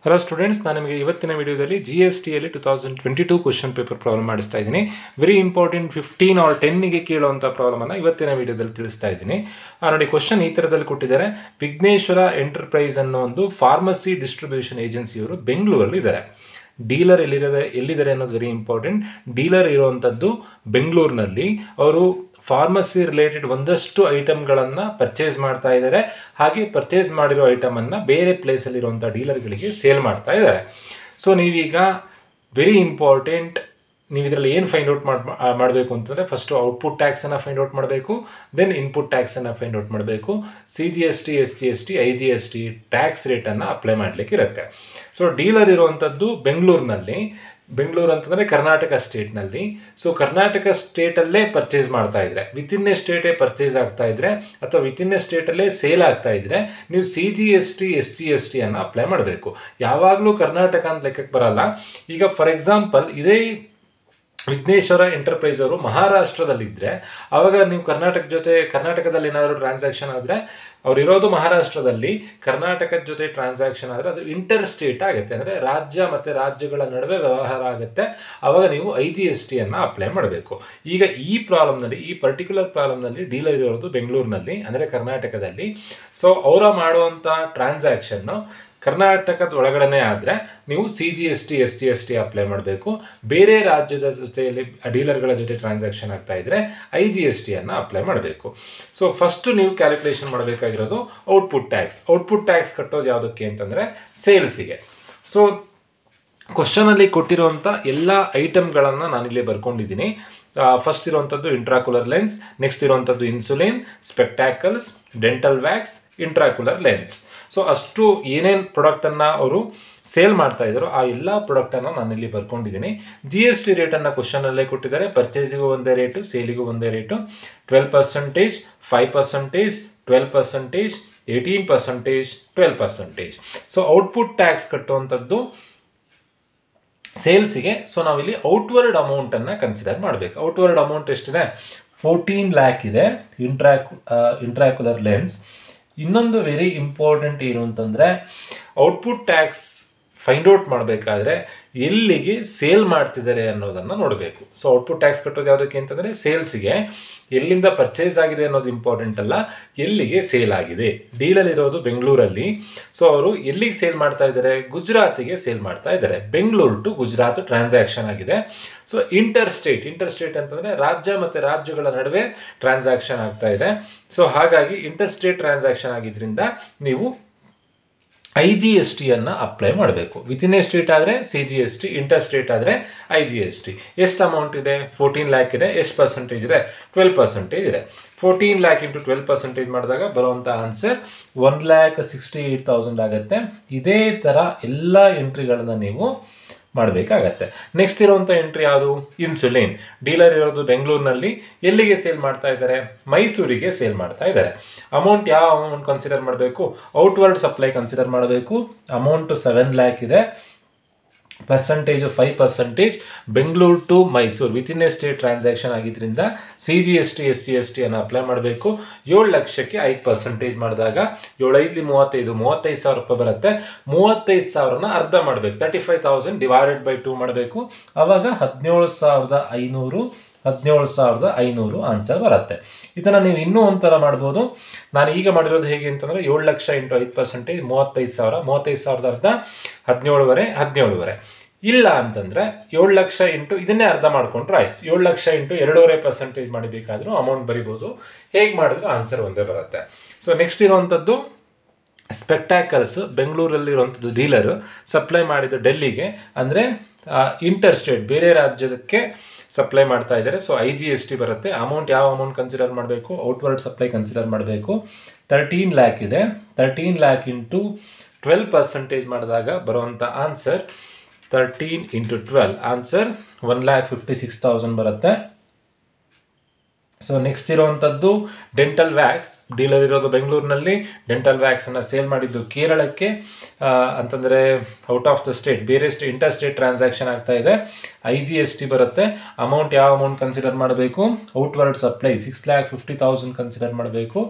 Hello students, ನಾನು ನಿಮಗೆ ಇವತ್ತಿನ ವಿಡಿಯೋದಲ್ಲಿ GST ಅಲ್ಲಿ 2022 ಕ್ವೆಶ್ಚನ್ ಪೇಪರ್ ಪ್ರಾಬ್ಲಮ್ ಮಾಡಿಸ್ತಾ ಇದ್ದೀನಿ. ವೆರಿ ಇಂಪಾರ್ಟೆಂಟ್ 15 ಆರ್ 10ಗೆ ಕೇಳುವಂಥ ಪ್ರಾಬ್ಲಮನ್ನು ಇವತ್ತಿನ ವಿಡಿಯೋದಲ್ಲಿ ತಿಳಿಸ್ತಾ ಇದ್ದೀನಿ. ನೋಡಿ, ಕ್ವೆಶ್ಚನ್ ಈ ಥರದಲ್ಲಿ ಕೊಟ್ಟಿದ್ದಾರೆ. ವಿಘ್ನೇಶ್ವರ ಎಂಟರ್ಪ್ರೈಸ್ ಅನ್ನೋ ಒಂದು ಫಾರ್ಮಸಿ ಡಿಸ್ಟ್ರಿಬ್ಯೂಷನ್ ಏಜೆನ್ಸಿಯವರು ಬೆಂಗಳೂರಲ್ಲಿ ಇದ್ದಾರೆ. ಡೀಲರ್ ಎಲ್ಲಿದ್ದಾರೆ ಅನ್ನೋದು ವೆರಿ ಇಂಪಾರ್ಟೆಂಟ್. ಡೀಲರ್ ಇರುವಂಥದ್ದು ಬೆಂಗಳೂರಿನಲ್ಲಿ. ಅವರು ಫಾರ್ಮಸಿ ರಿಲೇಟೆಡ್ ಒಂದಷ್ಟು ಐಟಮ್ಗಳನ್ನು ಪರ್ಚೇಸ್ ಮಾಡ್ತಾ ಇದ್ದಾರೆ. ಹಾಗೆ ಪರ್ಚೇಸ್ ಮಾಡಿರೋ ಐಟಮನ್ನು ಬೇರೆ ಪ್ಲೇಸಲ್ಲಿರುವಂಥ ಡೀಲರ್ಗಳಿಗೆ ಸೇಲ್ ಮಾಡ್ತಾ ಇದ್ದಾರೆ. ಸೊ ನೀವೀಗ ವೆರಿ ಇಂಪಾರ್ಟೆಂಟ್, ನೀವು ಇದರಲ್ಲಿ ಏನು ಫೈಂಡ್ ಔಟ್ ಮಾಡಬೇಕು ಅಂತಂದರೆ, ಫಸ್ಟು ಔಟ್ಪುಟ್ ಟ್ಯಾಕ್ಸನ್ನು ಫೈಂಡ್ ಔಟ್ ಮಾಡಬೇಕು, ದೆನ್ ಇನ್ಪುಟ್ ಟ್ಯಾಕ್ಸನ್ನು ಫೈಂಡ್ ಔಟ್ ಮಾಡಬೇಕು. CGST, SGST, IGST ಟ್ಯಾಕ್ಸ್ ರೇಟನ್ನು ಅಪ್ಲೈ ಮಾಡಲಿಕ್ಕಿರುತ್ತೆ. ಸೊ ಡೀಲರ್ ಇರುವಂಥದ್ದು ಬೆಂಗಳೂರಿನಲ್ಲಿ. ಬೆಂಗಳೂರು ಅಂತಂದರೆ ಕರ್ನಾಟಕ ಸ್ಟೇಟ್ನಲ್ಲಿ. ಸೊ ಕರ್ನಾಟಕ ಸ್ಟೇಟಲ್ಲೇ ಪರ್ಚೇಸ್ ಮಾಡ್ತಾ ಇದ್ರೆ, ವಿತಿನ್ ಎ ಸ್ಟೇಟೇ ಪರ್ಚೇಸ್ ಆಗ್ತಾ ಇದ್ರೆ ಅಥವಾ ವಿತಿನ್ ಎ ಸ್ಟೇಟಲ್ಲೇ ಸೇಲ್ ಆಗ್ತಾ ಇದ್ರೆ, ನೀವು CGST, SGST ಅನ್ನು ಅಪ್ಲೈ ಮಾಡಬೇಕು. ಯಾವಾಗಲೂ ಕರ್ನಾಟಕ ಅಂತ ಲೆಕ್ಕಕ್ಕೆ ಬರಲ್ಲ. ಈಗ ಫಾರ್ ಎಕ್ಸಾಂಪಲ್, ಇದೇ ವಿಘ್ನೇಶ್ವರ ಎಂಟರ್ಪ್ರೈಸ್ ಅವರು ಮಹಾರಾಷ್ಟ್ರದಲ್ಲಿದ್ದರೆ, ಆವಾಗ ನೀವು ಕರ್ನಾಟಕದಲ್ಲಿ ಏನಾದರೂ ಟ್ರಾನ್ಸಾಕ್ಷನ್ ಆದರೆ, ಅವರಿರೋದು ಮಹಾರಾಷ್ಟ್ರದಲ್ಲಿ, ಕರ್ನಾಟಕದ ಜೊತೆ ಟ್ರಾನ್ಸಾಕ್ಷನ್ ಆದರೆ ಅದು ಇಂಟರ್ ಸ್ಟೇಟ್ ಆಗುತ್ತೆ. ಅಂದರೆ ರಾಜ್ಯ ಮತ್ತು ರಾಜ್ಯಗಳ ನಡುವೆ ವ್ಯವಹಾರ ಆಗುತ್ತೆ. ಆವಾಗ ನೀವು IGST ಅನ್ನು ಅಪ್ಲೈ ಮಾಡಬೇಕು. ಈಗ ಈ ಪರ್ಟಿಕ್ಯುಲರ್ ಪ್ರಾಬ್ಲಮ್ನಲ್ಲಿ ಡೀಲರ್ ಇರೋದು ಬೆಂಗಳೂರಿನಲ್ಲಿ, ಅಂದರೆ ಕರ್ನಾಟಕದಲ್ಲಿ. ಸೊ ಅವರ ಮಾಡುವಂಥ ಟ್ರಾನ್ಸಾಕ್ಷನ್ನು ಕರ್ನಾಟಕದ ಒಳಗಡೆ ಆದರೆ ನೀವು CGST, SGST ಅಪ್ಲೈ ಮಾಡಬೇಕು. ಬೇರೆ ರಾಜ್ಯದ ಜೊತೆಯಲ್ಲಿ ಡೀಲರ್ಗಳ ಜೊತೆ ಟ್ರಾನ್ಸಾಕ್ಷನ್ ಆಗ್ತಾ ಇದ್ದರೆ IGST ಅನ್ನು ಅಪ್ಲೈ ಮಾಡಬೇಕು. ಸೊ ಫಸ್ಟು ನೀವು ಕ್ಯಾಲ್ಕುಲೇಷನ್ ಮಾಡಬೇಕಾಗಿರೋದು ಔಟ್ಪುಟ್ ಟ್ಯಾಕ್ಸ್. ಔಟ್ಪುಟ್ ಟ್ಯಾಕ್ಸ್ ಕಟ್ಟೋದು ಯಾವುದಕ್ಕೆ ಅಂತಂದರೆ ಸೇಲ್ಸಿಗೆ. ಸೊ ಕ್ವಶನಲ್ಲಿ ಕೊಟ್ಟಿರುವಂಥ ಎಲ್ಲ ಐಟಮ್ಗಳನ್ನು ನಾನಿಲ್ಲಿ ಬರ್ಕೊಂಡಿದ್ದೀನಿ. ಫಸ್ಟ್ ಇರುವಂಥದ್ದು ಇಂಟ್ರಾಕ್ಯುಲರ್ ಲೆನ್ಸ್, ನೆಕ್ಸ್ಟ್ ಇರುವಂಥದ್ದು insulin, spectacles, dental wax, intraocular lens. So ಅಷ್ಟು ಏನೇನು ಪ್ರಾಡಕ್ಟನ್ನು ಅವರು ಸೇಲ್ ಮಾಡ್ತಾ ಇದ್ದಾರೋ ಆ ಎಲ್ಲ ಪ್ರಾಡಕ್ಟನ್ನು ನಾನಿಲ್ಲಿ ಬರ್ಕೊಂಡಿದ್ದೀನಿ. GST ರೇಟನ್ನು ಕ್ವಶನಲ್ಲೇ ಕೊಟ್ಟಿದ್ದಾರೆ. ಪರ್ಚೇಸಿಗೂ ಒಂದೇ ರೇಟು, ಸೇಲಿಗೂ ಒಂದೇ ರೇಟು. 12%, 5%, 12%, 18%, 12%. ಸೊ ಔಟ್ಪುಟ್ ಟ್ಯಾಕ್ಸ್ ಕಟ್ಟುವಂಥದ್ದು ಸೇಲ್ಸಿಗೆ. ಸೊ ನಾವಿಲ್ಲಿ ಔಟ್ವರ್ಡ್ ಅಮೌಂಟನ್ನು ಕನ್ಸಿಡರ್ ಮಾಡಬೇಕು. ಔಟ್ವರ್ಡ್ ಅಮೌಂಟ್ ಎಷ್ಟಿದೆ? 14 lakh ಇದೆ ಇಂಟ್ರಾಕ್ಯುಲರ್ ಲೆನ್ಸ್. ಇನ್ನೊಂದು ವೆರಿ ಇಂಪಾರ್ಟೆಂಟ್ ಏನು ಅಂತಂದರೆ, ಔಟ್ಪುಟ್ ಟ್ಯಾಕ್ಸ್ ಫೈಂಡ್ ಔಟ್ ಮಾಡಬೇಕಾದ್ರೆ ಎಲ್ಲಿಗೆ ಸೇಲ್ ಮಾಡ್ತಿದ್ದಾರೆ ಅನ್ನೋದನ್ನು ನೋಡಬೇಕು. ಸೊ ಔಟ್ಪುಟ್ ಟ್ಯಾಕ್ಸ್ ಕಟ್ಟೋದು ಯಾವುದಕ್ಕೆ ಅಂತಂದರೆ ಸೇಲ್ಸಿಗೆ. ಎಲ್ಲಿಂದ ಪರ್ಚೇಸ್ ಆಗಿದೆ ಅನ್ನೋದು ಇಂಪಾರ್ಟೆಂಟ್ ಅಲ್ಲ, ಎಲ್ಲಿಗೆ ಸೇಲ್ ಆಗಿದೆ. ಡೀಲರ್ ಇರೋದು ಬೆಂಗಳೂರಲ್ಲಿ. ಸೊ ಅವರು ಎಲ್ಲಿಗೆ ಸೇಲ್ ಮಾಡ್ತಾ ಇದ್ದಾರೆ? ಗುಜರಾತಿಗೆ ಸೇಲ್ ಮಾಡ್ತಾ ಇದ್ದಾರೆ. ಬೆಂಗಳೂರು ಟು ಗುಜರಾತ್ ಟ್ರಾನ್ಸಾಕ್ಷನ್ ಆಗಿದೆ. ಸೊ ಇಂಟರ್ ಸ್ಟೇಟ್ ಅಂತಂದರೆ ರಾಜ್ಯ ಮತ್ತು ರಾಜ್ಯಗಳ ನಡುವೆ ಟ್ರಾನ್ಸಾಕ್ಷನ್ ಆಗ್ತಾ ಇದೆ. ಸೊ ಹಾಗಾಗಿ ಇಂಟರ್ ಸ್ಟೇಟ್ ಟ್ರಾನ್ಸಾಕ್ಷನ್ ಆಗಿದ್ದರಿಂದ ನೀವು IGST ಅನ್ನು ಅಪ್ಲೈ ಮಾಡಬೇಕು. ವಿತಿನ್ ಎ ಸ್ಟೇಟ್ ಆದರೆ CGST, ಇಂಟರ್ ಸ್ಟೇಟ್ ಆದರೆ IGST. ಎಷ್ಟು ಅಮೌಂಟ್ ಇದೆ? 14 lakh ಇದೆ. ಎಷ್ಟು ಪರ್ಸೆಂಟೇಜ್ ಇದೆ? 12% ಇದೆ. 14 lakh ಇಂಟು 12% ಮಾಡಿದಾಗ ಬರುವಂಥ ಆನ್ಸರ್ 1,68,000 ಆಗುತ್ತೆ. ಇದೇ ಥರ ಎಲ್ಲ ಎಂಟ್ರಿಗಳನ್ನು ನೀವು ಮಾಡಬೇಕಾಗತ್ತೆ. ನೆಕ್ಸ್ಟ್ ಇರುವಂಥ ಎಂಟ್ರಿ ಯಾವುದು? ಇನ್ಸುಲಿನ್. ಡೀಲರ್ ಇರೋದು ಬೆಂಗಳೂರಿನಲ್ಲಿ. ಎಲ್ಲಿಗೆ ಸೇಲ್ ಮಾಡ್ತಾ ಇದ್ದಾರೆ? ಮೈಸೂರಿಗೆ ಸೇಲ್ ಮಾಡ್ತಾ ಇದ್ದಾರೆ. ಅಮೌಂಟ್ ಯಾವ ಅಮೌಂಟ್ ಕನ್ಸಿಡರ್ ಮಾಡಬೇಕು? ಔಟ್ವರ್ಡ್ ಸಪ್ಲೈ ಕನ್ಸಿಡರ್ ಮಾಡಬೇಕು. ಅಮೌಂಟು 7 lakh ಇದೆ. Percentage 5%. Bengaluru to Mysuru within a state transaction ಆಗಿದ್ದರಿಂದ CGST, SGST ಅನ್ನು ಅಪ್ಲೈ ಮಾಡಬೇಕು. 7 ಲಕ್ಷಕ್ಕೆ 5% ಮಾಡಿದಾಗ 7 5 35 35,000 ರೂಪಾಯಿ ಬರುತ್ತೆ. 35,000ನ ಅರ್ಧ ಮಾಡಬೇಕು. 35,000 ಡಿವೈಡೆಡ್ ಬೈ 2 ಮಾಡಬೇಕು. ಆವಾಗ 17,500 ಆನ್ಸರ್ ಬರುತ್ತೆ. ಇದನ್ನು ನೀವು ಇನ್ನೂ ಒಂಥರ ಮಾಡ್ಬೋದು. ನಾನು ಈಗ ಮಾಡಿರೋದು ಹೇಗೆ ಅಂತಂದರೆ 7 ಲಕ್ಷ ಇಂಟು 5%, 35,000. 35,000 ಅರ್ಧ 17,500. ಇಲ್ಲ ಅಂತಂದರೆ 7 ಲಕ್ಷ ಇಂಟು ಇದನ್ನೇ ಅರ್ಧ ಮಾಡಿಕೊಂಡ್ರೆ ಆಯ್ತು. 7 ಲಕ್ಷ ಇಂಟು 2.5% ಮಾಡಬೇಕಾದ್ರೂ ಅಮೌಂಟ್ ಬರಿಬೋದು. ಹೇಗೆ ಮಾಡಿದ್ರು ಆನ್ಸರ್ ಒಂದೇ ಬರುತ್ತೆ. ಸೊ ನೆಕ್ಸ್ಟ್ ಇರುವಂಥದ್ದು ಸ್ಪೆಕ್ಟ್ಯಾಕಲ್ಸ್. ಬೆಂಗಳೂರಲ್ಲಿರುವಂಥದ್ದು ಡೀಲರು ಸಪ್ಲೈ ಮಾಡಿದ್ದು ಡೆಲ್ಲಿಗೆ, ಅಂದರೆ ಇಂಟರ್ ಸ್ಟೇಟ್ ಬೇರೆ ರಾಜ್ಯಕ್ಕೆ ಸಪ್ಲೈ ಮಾಡ್ತಾ ಇದ್ದಾರೆ. ಸೊ IGST ಬರುತ್ತೆ. ಅಮೌಂಟ್ ಯಾವ ಅಮೌಂಟ್ ಕನ್ಸಿಡರ್ ಮಾಡಬೇಕು? ಔಟ್ವರ್ಡ್ ಸಪ್ಲೈ ಕನ್ಸಿಡರ್ ಮಾಡಬೇಕು. 13 lakh ಇದೆ. 13 lakh ಇಂಟು 12% ಮಾಡಿದಾಗ ಬರುವಂಥ ಆನ್ಸರ್ 13 ಇಂಟು 12 ಆನ್ಸರ್ 1,56,000 ಬರುತ್ತೆ. ಸೊ ನೆಕ್ಸ್ಟ್ ಇರುವಂಥದ್ದು ಡೆಂಟಲ್ ವ್ಯಾಕ್ಸ್. ಡೀಲರ್ ಇರೋದು ಬೆಂಗಳೂರಿನಲ್ಲಿ. ಡೆಂಟಲ್ ವ್ಯಾಕ್ಸನ್ನು ಸೇಲ್ ಮಾಡಿದ್ದು ಕೇರಳಕ್ಕೆ, ಅಂತಂದರೆ ಔಟ್ ಆಫ್ ದ ಸ್ಟೇಟ್, ಬೇರೆ ಇಂಟರ್ ಸ್ಟೇಟ್ ಟ್ರಾನ್ಸಾಕ್ಷನ್ ಆಗ್ತಾ ಇದೆ. IGST ಬರುತ್ತೆ. ಅಮೌಂಟ್ ಯಾವ ಅಮೌಂಟ್ ಕನ್ಸಿಡರ್ ಮಾಡಬೇಕು? ಔಟ್ವರ್ಡ್ ಸಪ್ಲೈ 6,50,000 ಕನ್ಸಿಡರ್ ಮಾಡಬೇಕು.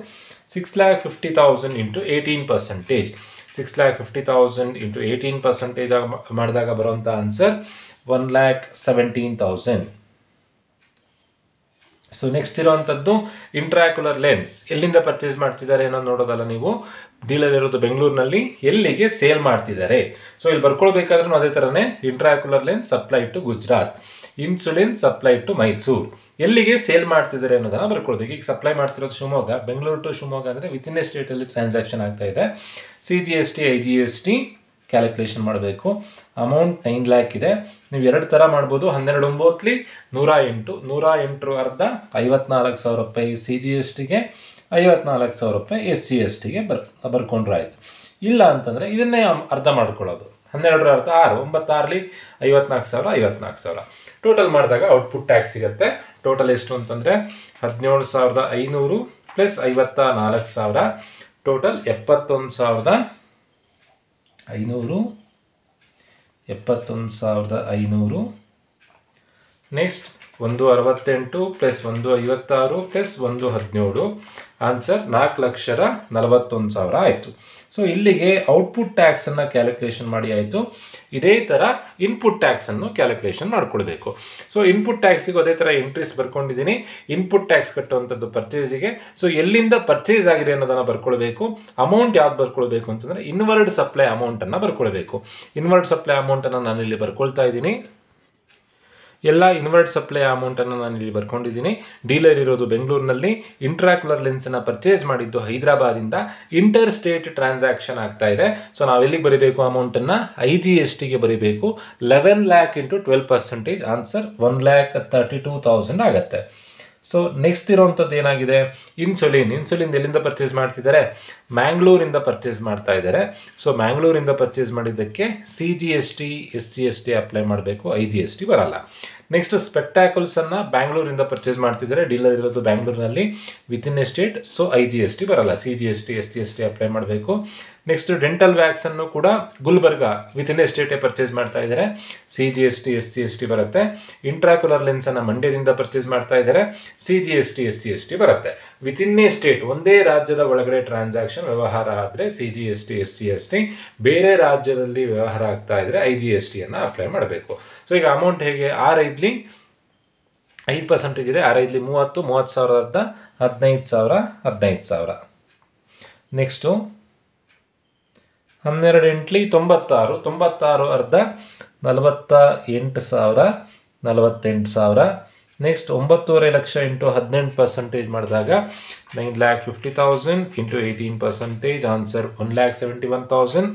6,50,000 ಇಂಟು 18%. 6,50,000 ಇಂಟು 18% ಮಾಡಿದಾಗ ಬರುವಂಥ ಆನ್ಸರ್ 1,17,000. ಸೊ ನೆಕ್ಸ್ಟ್ ಇರುವಂಥದ್ದು ಇಂಟ್ರಾಕ್ಯುಲರ್ ಲೆನ್ಸ್. ಎಲ್ಲಿಂದ ಪರ್ಚೇಸ್ ಮಾಡ್ತಿದ್ದಾರೆ ಏನೋ ನೋಡೋದಲ್ಲ ನೀವು, ಡೀಲರ್ ಇರೋದು ಬೆಂಗಳೂರಿನಲ್ಲಿ, ಎಲ್ಲಿಗೆ ಸೇಲ್ ಮಾಡ್ತಿದ್ದಾರೆ. ಸೊ ಇಲ್ಲಿ ಬರ್ಕೊಳ್ಬೇಕಾದ್ರೂ ಅದೇ ಥರನೇ intraocular lens supply to Gujarat, insulin supply to Mysuru, ಎಲ್ಲಿಗೆ ಸೇಲ್ ಮಾಡ್ತಿದ್ದಾರೆ ಅನ್ನೋದನ್ನು ಬರ್ಕೊಳ್ಬೇಕು. ಈಗ ಸಪ್ಲೈ ಮಾಡ್ತಿರೋದು ಶಿವಮೊಗ್ಗ, ಬೆಂಗಳೂರು ಟು ಶಿವಮೊಗ್ಗ ಅಂದರೆ ವಿತಿನ್ ಎ ಸ್ಟೇಟಲ್ಲಿ ಟ್ರಾನ್ಸಾಕ್ಷನ್ ಆಗ್ತಾ ಇದೆ. CGST IGST ಕ್ಯಾಲ್ಕುಲೇಷನ್ ಮಾಡಬೇಕು. ಅಮೌಂಟ್ 9 lakh ಇದೆ. ನೀವು 2 ಥರ ಮಾಡ್ಬೋದು. 12/9 108 ಅರ್ಧ 54,000 ರೂಪಾಯಿ CGSTಗೆ, 54,000 ರೂಪಾಯಿ SGSTಗೆ ಬರ್ಕೊಂಡ್ರೆ ಆಯಿತು. ಇಲ್ಲ ಅಂತಂದರೆ ಇದನ್ನೇ ಅರ್ಧ ಮಾಡ್ಕೊಳ್ಳೋದು. 12 ಅರ್ಧ 6, 9 54,000, 54,000 ಟೋಟಲ್ ಮಾಡಿದಾಗ ಔಟ್ಪುಟ್ ಟ್ಯಾಕ್ಸ್ ಸಿಗುತ್ತೆ. ಟೋಟಲ್ ಎಷ್ಟು ಅಂತಂದರೆ 17,500 plus 54,000, total 71,500, 71,500. Next 168 plus 156 plus 117, answer 4,41,000 ಆಯಿತು. ಸೊ ಇಲ್ಲಿಗೆ ಔಟ್ಪುಟ್ ಟ್ಯಾಕ್ಸನ್ನು ಕ್ಯಾಲ್ಕುಲೇಷನ್ ಮಾಡಿ ಆಯಿತು. ಇದೇ ಥರ ಇನ್ಪುಟ್ ಟ್ಯಾಕ್ಸನ್ನು ಕ್ಯಾಲ್ಕುಲೇಷನ್ ಮಾಡ್ಕೊಳ್ಬೇಕು. ಸೊ ಇನ್ಪುಟ್ ಟ್ಯಾಕ್ಸಿಗೂ ಅದೇ ಥರ ಎಂಟ್ರೀಸ್ ಬರ್ಕೊಂಡಿದ್ದೀನಿ. ಇನ್ಪುಟ್ ಟ್ಯಾಕ್ಸ್ ಕಟ್ಟುವಂಥದ್ದು ಪರ್ಚೇಸಿಗೆ. ಸೊ ಎಲ್ಲಿಂದ ಪರ್ಚೇಸ್ ಆಗಿದೆ ಅನ್ನೋದನ್ನು ಬರ್ಕೊಳ್ಬೇಕು. ಅಮೌಂಟ್ ಯಾವ್ದು ಬರ್ಕೊಳ್ಬೇಕು ಅಂತಂದರೆ ಇನ್ವರ್ಡ್ ಸಪ್ಲೈ ಅಮೌಂಟನ್ನು ಬರ್ಕೊಳ್ಬೇಕು. ಇನ್ವರ್ಡ್ ಸಪ್ಲೈ ಅಮೌಂಟನ್ನು ನಾನಿಲ್ಲಿ ಬರ್ಕೊಳ್ತಾ ಇದ್ದೀನಿ. ಎಲ್ಲ ಇನ್ವರ್ಡ್ ಸಪ್ಲೈ ಅಮೌಂಟನ್ನು ನಾನು ಇಲ್ಲಿ ಬರ್ಕೊಂಡಿದ್ದೀನಿ. ಡೀಲರ್ ಇರೋದು ಬೆಂಗಳೂರಿನಲ್ಲಿ, ಇಂಟ್ರಾಕ್ಯುಲರ್ ಲೆನ್ಸನ್ನು ಪರ್ಚೇಸ್ ಮಾಡಿದ್ದು ಹೈದರಾಬಾದಿಂದ, ಇಂಟರ್ ಸ್ಟೇಟ್ ಟ್ರಾನ್ಸಾಕ್ಷನ್ ಆಗ್ತಾ ಇದೆ. ಸೊ ನಾವೆಲ್ಲಿಗೆ ಬರೀಬೇಕು ಅಮೌಂಟನ್ನು? IGSTಗೆ ಬರೀಬೇಕು. 11 lakh ಇಂಟು 12%, ಆನ್ಸರ್ 1,32,000 ಆಗುತ್ತೆ. ಸೊ ನೆಕ್ಸ್ಟ್ ಇರೋವಂಥದ್ದು ಏನಾಗಿದೆ? ಇನ್ಸುಲಿನ್ ಎಲ್ಲಿಂದ ಪರ್ಚೇಸ್ ಮಾಡ್ತಿದ್ದಾರೆ? ಮ್ಯಾಂಗ್ಳೂರಿಂದ ಪರ್ಚೇಸ್ ಮಾಡ್ತಾ ಇದ್ದಾರೆ. ಸೊ ಮ್ಯಾಂಗ್ಳೂರಿಂದ ಪರ್ಚೇಸ್ ಮಾಡಿದ್ದಕ್ಕೆ CGST SGST ಅಪ್ಲೈ ಮಾಡಬೇಕು, IGST ಬರಲ್ಲ. ನೆಕ್ಸ್ಟ್ ಸ್ಪೆಕ್ಟಾಕಲ್ಸನ್ನು ಬ್ಯಾಂಗ್ಳೂರಿಂದ ಪರ್ಚೇಸ್ ಮಾಡ್ತಿದ್ದಾರೆ. ಡೀಲರ್ ಇರೋದು ಬ್ಯಾಂಗ್ಳೂರಿನಲ್ಲಿ, within a state. So IGST ಬರಲ್ಲ, CGST SGST ಅಪ್ಲೈ ಮಾಡಬೇಕು. ನೆಕ್ಸ್ಟ್ ಡೆಂಟಲ್ ವ್ಯಾಕ್ಸನ್ನು ಕೂಡ ಗುಲ್ಬರ್ಗ ವಿತಿನ್ ಎ ಸ್ಟೇಟೇ ಪರ್ಚೇಸ್ ಮಾಡ್ತಾ ಇದ್ದಾರೆ. CGST SGST ಬರುತ್ತೆ. ಇಂಟ್ರಾಕ್ಯುಲರ್ ಲೆನ್ಸನ್ನು ಮಂಡ್ಯದಿಂದ ಪರ್ಚೇಸ್ ಮಾಡ್ತಾ ಇದ್ದಾರೆ. CGST SGST ಬರುತ್ತೆ. ವಿತಿನ್ ಎ ಸ್ಟೇಟ್, ಒಂದೇ ರಾಜ್ಯದ ಒಳಗಡೆ ಟ್ರಾನ್ಸಾಕ್ಷನ್ ವ್ಯವಹಾರ ಆದರೆ CGST SGST, ಬೇರೆ ರಾಜ್ಯದಲ್ಲಿ ವ್ಯವಹಾರ ಆಗ್ತಾ ಇದ್ದರೆ IGSTಯನ್ನು ಅಪ್ಲೈ ಮಾಡಬೇಕು. ಸೊ ಈಗ ಅಮೌಂಟ್ ಹೇಗೆ? 6/5 5% ಇದೆ. 6/5 30, 30,000 ಅರ್ಧ 15,000, 15,000. ನೆಕ್ಸ್ಟು 12/8 96, 96 ಅರ್ಧ 48,000, 48,000. ನೆಕ್ಸ್ಟ್ 9.5 ಲಕ್ಷ ಇಂಟು 18% ಮಾಡಿದಾಗ 9,50,000 ಇಂಟು 18%, ಆನ್ಸರ್ 1,71,000.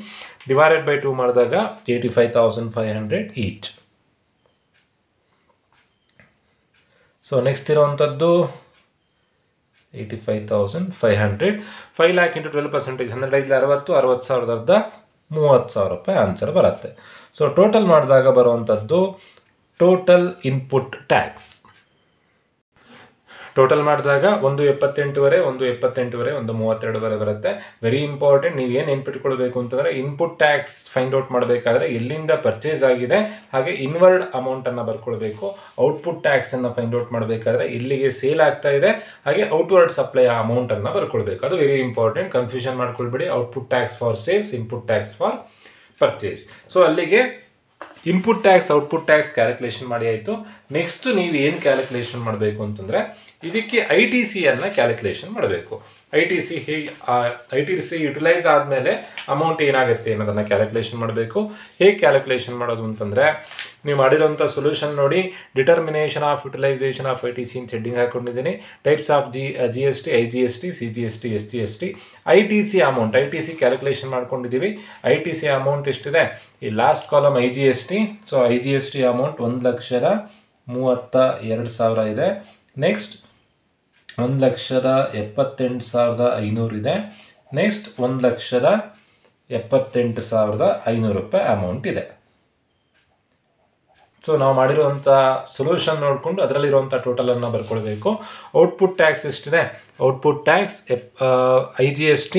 ಡಿವೈಡೆಡ್ ಬೈ 2 ಮಾಡಿದಾಗ 85,500 ಈಚ್. ಸೊ ನೆಕ್ಸ್ಟ್ ಇರುವಂಥದ್ದು 85,500. 5 lakh ಇಂಟು 12%, 12/5 60, 60,000 ಅರ್ಧ 30,000 ರೂಪಾಯಿ ಆನ್ಸರ್ ಬರುತ್ತೆ. ಸೊ ಟೋಟಲ್ ಮಾಡಿದಾಗ ಬರುವಂಥದ್ದು ಟೋಟಲ್ ಇನ್ಪುಟ್ ಟ್ಯಾಕ್ಸ್. ಟೋಟಲ್ ಮಾಡಿದಾಗ 178 178 132 ಬರುತ್ತೆ. Very important. ನೀವು ಏನು ನೆನ್ಪಿಟ್ಕೊಳ್ಬೇಕು ಅಂತಂದರೆ ಇನ್ಪುಟ್ ಟ್ಯಾಕ್ಸ್ ಫೈಂಡ್ ಔಟ್ ಮಾಡಬೇಕಾದ್ರೆ ಎಲ್ಲಿಂದ ಪರ್ಚೇಸ್ ಆಗಿದೆ, ಹಾಗೆ ಇನ್ವರ್ಡ್ ಅಮೌಂಟನ್ನು ಬರ್ಕೊಳ್ಬೇಕು. ಔಟ್ಪುಟ್ ಟ್ಯಾಕ್ಸನ್ನು ಫೈಂಡ್ ಔಟ್ ಮಾಡಬೇಕಾದ್ರೆ ಎಲ್ಲಿಗೆ ಸೇಲ್ ಆಗ್ತಾ ಇದೆ, ಹಾಗೆ ಔಟ್ವರ್ಡ್ ಸಪ್ಲೈ ಅಮೌಂಟನ್ನು ಬರ್ಕೊಳ್ಬೇಕು. ಅದು ವೆರಿ ಇಂಪಾರ್ಟೆಂಟ್. ಕನ್ಫ್ಯೂಷನ್ ಮಾಡ್ಕೊಳ್ಬೇಡಿ. Output tax for sales, input tax for purchase. So ಅಲ್ಲಿಗೆ input tax output tax calculation ಮಾಡಿ ಆಯಿತು. ನೆಕ್ಸ್ಟ್ ನೀವು ಏನು ಕ್ಯಾಲ್ಕುಲೇಷನ್ ಮಾಡಬೇಕು ಅಂತಂದರೆ ಇದಕ್ಕೆ ITCಯನ್ನು ಕ್ಯಾಲ್ಕುಲೇಷನ್ ಮಾಡಬೇಕು. ITC ಯುಟಿಲೈಸ್ ಆದಮೇಲೆ ಅಮೌಂಟ್ ಏನಾಗುತ್ತೆ ಅನ್ನೋದನ್ನು ಕ್ಯಾಲ್ಕುಲೇಷನ್ ಮಾಡಬೇಕು. ಹೇಗೆ ಕ್ಯಾಲ್ಕುಲೇಷನ್ ಮಾಡೋದು ಅಂತಂದರೆ ನೀವು ಮಾಡಿರೋಂಥ ಸೊಲ್ಯೂಷನ್ ನೋಡಿ. Determination of utilisation of ITC ಅಂತ ಹೆಡ್ಡಿಂಗ್ ಹಾಕ್ಕೊಂಡಿದ್ದೀನಿ. Types of GST IGST CGST SGST. ITC amount ITC calculation ಮಾಡ್ಕೊಂಡಿದ್ದೀವಿ. ITC ಅಮೌಂಟ್ ಎಷ್ಟಿದೆ? ಈ last column IGST. So IGST amount 1,32,000 ಇದೆ. ನೆಕ್ಸ್ಟ್ 1,78,500 ಇದೆ. ನೆಕ್ಸ್ಟ್ 1,78,500 ರೂಪಾಯಿ ಅಮೌಂಟ್ ಇದೆ. ಸೊ ನಾವು ಮಾಡಿರುವಂಥ ಸೊಲ್ಯೂಷನ್ ನೋಡಿಕೊಂಡು ಅದರಲ್ಲಿರುವಂಥ ಟೋಟಲನ್ನು ಬರ್ಕೊಳ್ಬೇಕು. ಔಟ್ಪುಟ್ ಟ್ಯಾಕ್ಸ್ ಎಷ್ಟಿದೆ? ಔಟ್ಪುಟ್ ಟ್ಯಾಕ್ಸ್ IGST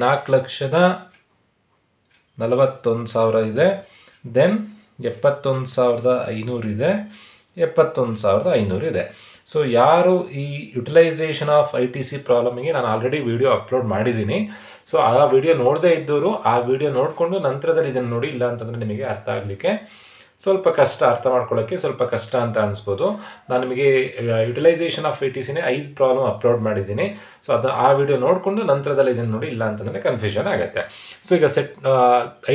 4,41,000 ಇದೆ. ದೆನ್ 71,500 ಇದೆ, 71,500 ಇದೆ. ಸೊ ಯಾರು ಈ ಯುಟಿಲೈಸೇಷನ್ ಆಫ್ ITC ಪ್ರಾಬ್ಲಮಿಗೆ ನಾನು ಆಲ್ರೆಡಿ ವಿಡಿಯೋ ಅಪ್ಲೋಡ್ ಮಾಡಿದ್ದೀನಿ. ಸೊ ಆ ವಿಡಿಯೋ ನೋಡದೇ ಇದ್ದವರು ಆ ವಿಡಿಯೋ ನೋಡಿಕೊಂಡು ನಂತರದಲ್ಲಿ ಇದನ್ನು ನೋಡಿ, ಇಲ್ಲ ಅಂತಂದರೆ ನಿಮಗೆ ಅರ್ಥ ಆಗಲಿಕ್ಕೆ ಸ್ವಲ್ಪ ಕಷ್ಟ, ಅರ್ಥ ಮಾಡ್ಕೊಳ್ಳೋಕ್ಕೆ ಸ್ವಲ್ಪ ಕಷ್ಟ ಅಂತ ಅನಿಸ್ಬೋದು. ನಾನು ನಿಮಗೆ ಯುಟಿಲೈಸೇಷನ್ ಆಫ್ ITCನೇ 5 ಪ್ರಾಬ್ಲಮ್ ಅಪ್ಲೋಡ್ ಮಾಡಿದ್ದೀನಿ. ಸೊ ಆ ವಿಡಿಯೋ ನೋಡಿಕೊಂಡು ನಂತರದಲ್ಲಿ ಇದನ್ನು ನೋಡಿ, ಇಲ್ಲ ಅಂತಂದರೆ ಕನ್ಫ್ಯೂಷನ್ ಆಗುತ್ತೆ. ಸೊ ಈಗ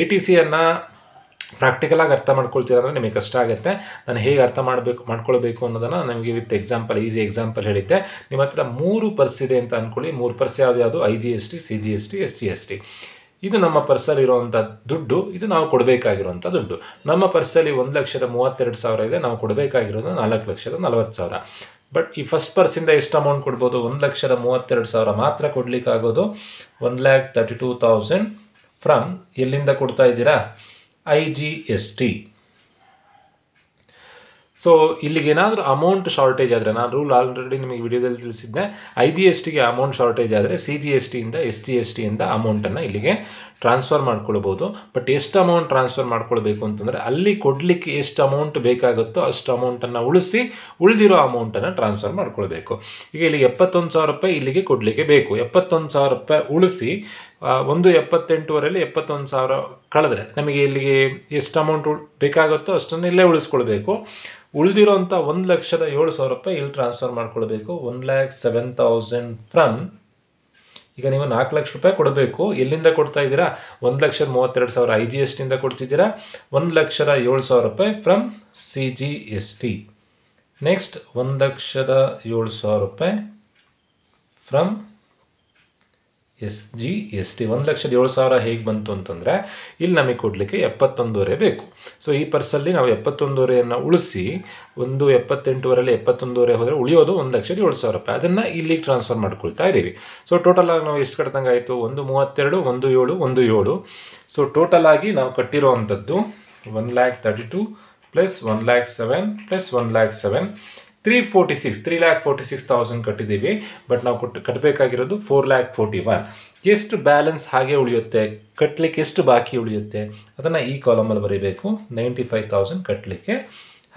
ITCಯನ್ನು ಪ್ರಾಕ್ಟಿಕಲಾಗಿ ಅರ್ಥ ಮಾಡ್ಕೊಳ್ತೀರ ಅಂದರೆ ನಿಮಗೆ ಕಷ್ಟ ಆಗುತ್ತೆ. ನಾನು ಹೇಗೆ ಅರ್ಥ ಮಾಡ್ಕೊಳ್ಬೇಕು ಅನ್ನೋದನ್ನು ನನಗೆ ವಿತ್ ಎಕ್ಸಾಂಪಲ್, ಈಸಿ ಎಕ್ಸಾಂಪಲ್ ಹೇಳಿದ್ದೆ. ನಿಮ್ಮ ಹತ್ರ 3 ಪರ್ಸ್ ಇದೆ ಅಂತ ಅಂದ್ಕೊಳ್ಳಿ. 3 ಪರ್ಸ್ ಯಾವುದು IGST, CGST, SGST. ಇದು ನಮ್ಮ ಪರ್ಸಲ್ಲಿ ಇರುವಂಥ ದುಡ್ಡು, ಇದು ನಾವು ಕೊಡಬೇಕಾಗಿರುವಂಥ ದುಡ್ಡು. ನಮ್ಮ ಪರ್ಸಲ್ಲಿ 1,32,000 ಇದೆ, ನಾವು ಕೊಡಬೇಕಾಗಿರೋದು 4,40,000. ಬಟ್ ಈ ಫಸ್ಟ್ ಪರ್ಸಿಂದ ಎಷ್ಟು ಅಮೌಂಟ್ ಕೊಡ್ಬೋದು? 1,32,000 ಮಾತ್ರ ಕೊಡಲಿಕ್ಕಾಗೋದು. 1,32,000 ಫ್ರಮ್ ಎಲ್ಲಿಂದ ಕೊಡ್ತಾ ಇದ್ದೀರಾ? IGST. ಸೊ ಇಲ್ಲಿಗೇನಾದರೂ ಅಮೌಂಟ್ ಶಾರ್ಟೇಜ್ ಆದರೆ, ನಾನು ರೂಲ್ ಆಲ್ರೆಡಿ ನಿಮಗೆ ವಿಡಿಯೋದಲ್ಲಿ ತಿಳಿಸಿದ್ದೆ, IGSTಗೆ ಅಮೌಂಟ್ ಶಾರ್ಟೇಜ್ ಆದರೆ CGSTಯಿಂದ SGSTಯಿಂದ ಅಮೌಂಟನ್ನು ಇಲ್ಲಿಗೆ ಟ್ರಾನ್ಸ್ಫರ್ ಮಾಡ್ಕೊಳ್ಬೋದು. ಬಟ್ ಎಷ್ಟು ಅಮೌಂಟ್ ಟ್ರಾನ್ಸ್ಫರ್ ಮಾಡ್ಕೊಳ್ಬೇಕು ಅಂತಂದರೆ, ಅಲ್ಲಿ ಕೊಡಲಿಕ್ಕೆ ಎಷ್ಟು ಅಮೌಂಟ್ ಬೇಕಾಗುತ್ತೋ ಅಷ್ಟು ಅಮೌಂಟನ್ನು ಉಳಿಸಿ ಉಳಿದಿರೋ ಅಮೌಂಟನ್ನು ಟ್ರಾನ್ಸ್ಫರ್ ಮಾಡ್ಕೊಳ್ಬೇಕು. ಈಗ ಇಲ್ಲಿಗೆ 71,000 ರೂಪಾಯಿ ಇಲ್ಲಿಗೆ ಕೊಡಲಿಕ್ಕೆ ಬೇಕು. 71,000 ರೂಪಾಯಿ ಉಳಿಸಿ 1,78,500 71,000 ಕಳೆದ್ರೆ ನಮಗೆ ಇಲ್ಲಿಗೆ ಎಷ್ಟು ಅಮೌಂಟ್ ಬೇಕಾಗುತ್ತೋ ಅಷ್ಟನ್ನು ಇಲ್ಲೇ ಉಳಿಸ್ಕೊಳ್ಬೇಕು. ಉಳಿದಿರೋಂಥ 1,07,000 ರೂಪಾಯಿ ಇಲ್ಲಿ ಟ್ರಾನ್ಸ್ಫರ್ ಮಾಡ್ಕೊಳ್ಬೇಕು. 1,07,000 ಫ್ರಮ್, ಈಗ ನೀವು 4 ಲಕ್ಷ ರೂಪಾಯಿ ಕೊಡಬೇಕು. ಎಲ್ಲಿಂದ ಕೊಡ್ತಾ ಇದ್ದೀರಾ? 1,32,000 IGSTಯಿಂದ ಕೊಡ್ತಿದ್ದೀರಾ. 1,07,000 ರೂಪಾಯಿ ಫ್ರಮ್ CGST. ನೆಕ್ಸ್ಟ್ 1,07,000 ರೂಪಾಯಿ ಫ್ರಮ್ SGST. 1,07,000 ಹೇಗೆ ಬಂತು ಅಂತಂದರೆ, ಇಲ್ಲಿ ನಮಗೆ ಕೊಡಲಿಕ್ಕೆ 71,500 ಬೇಕು. ಸೊ ಈ ಪರ್ಸಲ್ಲಿ ನಾವು 71,500 ಉಳಿಸಿ 1,78,500 71,500 ಹೋದರೆ ಉಳಿಯೋದು 1,07,000 ರೂಪಾಯಿ. ಅದನ್ನು ಇಲ್ಲಿಗೆ ಟ್ರಾನ್ಸ್ಫರ್ ಮಾಡ್ಕೊಳ್ತಾ ಇದ್ದೀವಿ. ಸೊ ಟೋಟಲ್ ಆಗಿ ನಾವು ಎಷ್ಟು ಕಟ್ಟಿದಂಗೆ ಆಯಿತು? 1,32,000 1,7,000 ಸೊ ಟೋಟಲ್ ಆಗಿ ನಾವು ಕಟ್ಟಿರುವಂಥದ್ದು 1,32,000 ಪ್ಲಸ್ 1,07,000 ಪ್ಲಸ್ 1,07,000 3,46,000 ಕಟ್ಟಿದ್ದೀವಿ. ಬಟ್ ನಾವು ಕಟ್ಟಬೇಕಾಗಿರೋದು 4,41,000. ಎಷ್ಟು ಬ್ಯಾಲೆನ್ಸ್ ಹಾಗೆ ಉಳಿಯುತ್ತೆ? ಕಟ್ಟಲಿಕ್ಕೆ ಎಷ್ಟು ಬಾಕಿ ಉಳಿಯುತ್ತೆ ಅದನ್ನು ಈ ಕಾಲಮಲ್ಲಿ ಬರೀಬೇಕು. 95,000 ಕಟ್ಟಲಿಕ್ಕೆ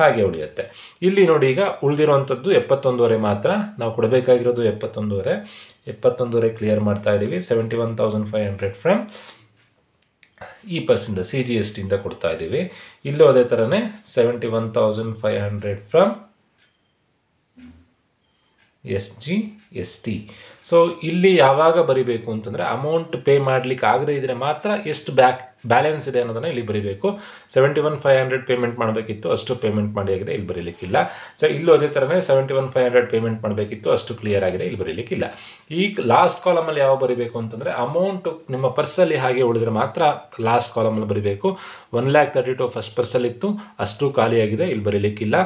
ಹಾಗೆ ಉಳಿಯುತ್ತೆ. ಇಲ್ಲಿ ನೋಡಿ, ಈಗ ಉಳಿದಿರುವಂಥದ್ದು 71,500 ಮಾತ್ರ. ನಾವು ಕೊಡಬೇಕಾಗಿರೋದು 71,500 ಕ್ಲಿಯರ್ ಮಾಡ್ತಾ ಇದ್ದೀವಿ. 71,500 ಫ್ರಮ್ ಈ ಪರ್ಸಿಂದ CGSTಯಿಂದ ಕೊಡ್ತಾ ಇದ್ದೀವಿ. ಇಲ್ಲೂ ಅದೇ ಥರನೇ 71,500 ಫ್ರಮ್ SGST. ಸೊ ಇಲ್ಲಿ ಯಾವಾಗ ಬರಿಬೇಕು ಅಂತಂದರೆ, ಅಮೌಂಟ್ ಪೇ ಮಾಡಲಿಕ್ಕೆ ಆಗದೇ ಇದ್ದರೆ ಮಾತ್ರ ಎಷ್ಟು ಬ್ಯಾಲೆನ್ಸ್ ಇದೆ ಅನ್ನೋದನ್ನು ಇಲ್ಲಿ ಬರೀಬೇಕು. 71,500 ಪೇಮೆಂಟ್ ಮಾಡಬೇಕಿತ್ತು, ಅಷ್ಟು ಪೇಮೆಂಟ್ ಮಾಡಿ ಆಗಿದೆ, ಇಲ್ಲಿ ಬರೀಲಿಕ್ಕಿಲ್ಲ. ಸೊ ಇಲ್ಲೂ ಅದೇ ಥರನೇ 71,500 ಪೇಮೆಂಟ್ ಮಾಡಬೇಕಿತ್ತು, ಅಷ್ಟು ಕ್ಲಿಯರ್ ಆಗಿದೆ, ಇಲ್ಲಿ ಬರೀಲಿಕ್ಕಿಲ್ಲ. ಈಗ ಲಾಸ್ಟ್ ಕಾಲಮಲ್ಲಿ ಯಾವ ಬರೀಬೇಕು ಅಂತಂದರೆ, ಅಮೌಂಟು ನಿಮ್ಮ ಪರ್ಸಲ್ಲಿ ಹಾಗೆ ಉಳಿದ್ರೆ ಮಾತ್ರ ಲಾಸ್ಟ್ ಕಾಲಮಲ್ಲಿ ಬರೀಬೇಕು. 1,32,000 ಫಸ್ಟ್ ಪರ್ಸಲ್ಲಿತ್ತು, ಅಷ್ಟು ಖಾಲಿಯಾಗಿದೆ, ಇಲ್ಲಿ ಬರೀಲಿಕ್ಕಿಲ್ಲ.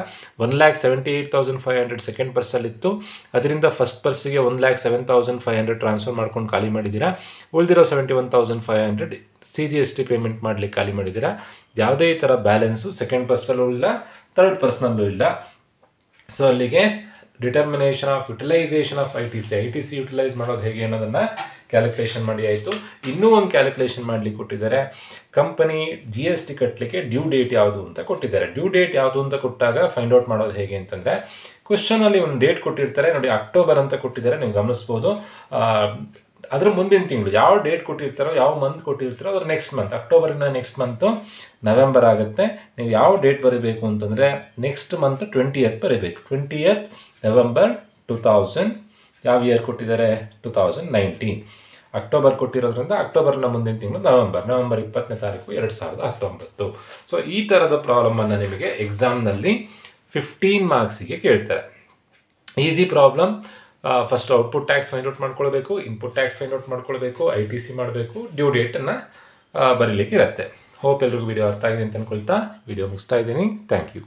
1,78,500 ಸೆಕೆಂಡ್ ಪರ್ಸಲ್ಲಿತ್ತು, ಅದರಿಂದ ಫಸ್ಟ್ ಪರ್ಸಿಗೆ 1,07,500 ಟ್ರಾನ್ಸ್ಫರ್ ಮಾಡ್ಕೊಂಡು ಖಾಲಿ ಮಾಡಿದ್ದೀರಾ. ಉಳಿದಿರೋ 71,500 CGST ಪೇಮೆಂಟ್ ಮಾಡಲಿಕ್ಕೆ ಖಾಲಿ ಮಾಡಿದ್ದೀರಾ. ಯಾವುದೇ ಥರ ಬ್ಯಾಲೆನ್ಸು ಸೆಕೆಂಡ್ ಪರ್ಸಲ್ಲೂ ಇಲ್ಲ, ಥರ್ಡ್ ಪರ್ಸ್ನಲ್ಲೂ ಇಲ್ಲ. ಸೊ ಅಲ್ಲಿಗೆ determination of utilisation of ITC utilise ಮಾಡೋದು ಹೇಗೆ ಅನ್ನೋದನ್ನು ಕ್ಯಾಲ್ಕುಲೇಷನ್ ಮಾಡಿ ಆಯಿತು. ಇನ್ನೂ ಒಂದು ಕ್ಯಾಲ್ಕುಲೇಷನ್ ಮಾಡಲಿಕ್ಕೆ ಕೊಟ್ಟಿದ್ದಾರೆ. ಕಂಪನಿ GST ಕಟ್ಟಲಿಕ್ಕೆ ಡ್ಯೂ ಡೇಟ್ ಯಾವುದು ಅಂತ ಕೊಟ್ಟಿದ್ದಾರೆ. ಡ್ಯೂ ಡೇಟ್ ಯಾವುದು ಅಂತ ಕೊಟ್ಟಾಗ ಫೈಂಡ್ ಔಟ್ ಮಾಡೋದು ಹೇಗೆ ಅಂತಂದರೆ, ಕ್ವಶನಲ್ಲಿ ಒಂದು ಡೇಟ್ ಕೊಟ್ಟಿರ್ತಾರೆ ನೋಡಿ, ಅಕ್ಟೋಬರ್ ಅಂತ ಕೊಟ್ಟಿದ್ದಾರೆ, ನೀವು ಗಮನಿಸ್ಬೋದು. ಅದರ ಮುಂದಿನ ತಿಂಗಳು ಯಾವ ಡೇಟ್ ಕೊಟ್ಟಿರ್ತಾರೋ, ಯಾವ ಮಂತ್ ಕೊಟ್ಟಿರ್ತಾರೋ ಅದ್ರ ನೆಕ್ಸ್ಟ್ ಮಂತ್, ಅಕ್ಟೋಬರಿಂದ ನೆಕ್ಸ್ಟ್ ಮಂತು ನವೆಂಬರ್ ಆಗುತ್ತೆ. ನೀವು ಯಾವ ಡೇಟ್ ಬರೀಬೇಕು ಅಂತಂದರೆ ನೆಕ್ಸ್ಟ್ ಮಂತ್ 20th ಬರೀಬೇಕು. 20th November 2000. ಯಾವ ಇಯರ್ ಕೊಟ್ಟಿದ್ದಾರೆ? 2019. ಅಕ್ಟೋಬರ್ ಕೊಟ್ಟಿರೋದ್ರಿಂದ ಅಕ್ಟೋಬರ್ನ ಮುಂದಿನ ತಿಂಗಳು ನವೆಂಬರ್ 20ನೇ ತಾರೀಕು 2019. ಸೊ ಈ ಥರದ ಪ್ರಾಬ್ಲಮನ್ನು ನಿಮಗೆ ಎಕ್ಸಾಮ್ನಲ್ಲಿ 15 ಮಾರ್ಕ್ಸಿಗೆ ಕೇಳ್ತಾರೆ. Easy problem. First output tax find out ಮಾಡ್ಕೊಳ್ಬೇಕು, ಇನ್ಪುಟ್ ಟ್ಯಾಕ್ಸ್ ಫೈಂಡ್ ಔಟ್ ಮಾಡ್ಕೊಳ್ಬೇಕು, ITC ಮಾಡಬೇಕು, ಡ್ಯೂ ಡೇಟನ್ನು ಬರೀಲಿಕ್ಕೆ ಇರುತ್ತೆ. ಹೋಪ್ ಎಲ್ರಿಗೂ ವಿಡಿಯೋ ಅರ್ಥ ಆಗಿದೆ ಅಂತ ಅಂದ್ಕೊಳ್ತಾ ವಿಡಿಯೋ ಮುಗಿಸ್ತಾ ಇದ್ದೀನಿ. Thank you.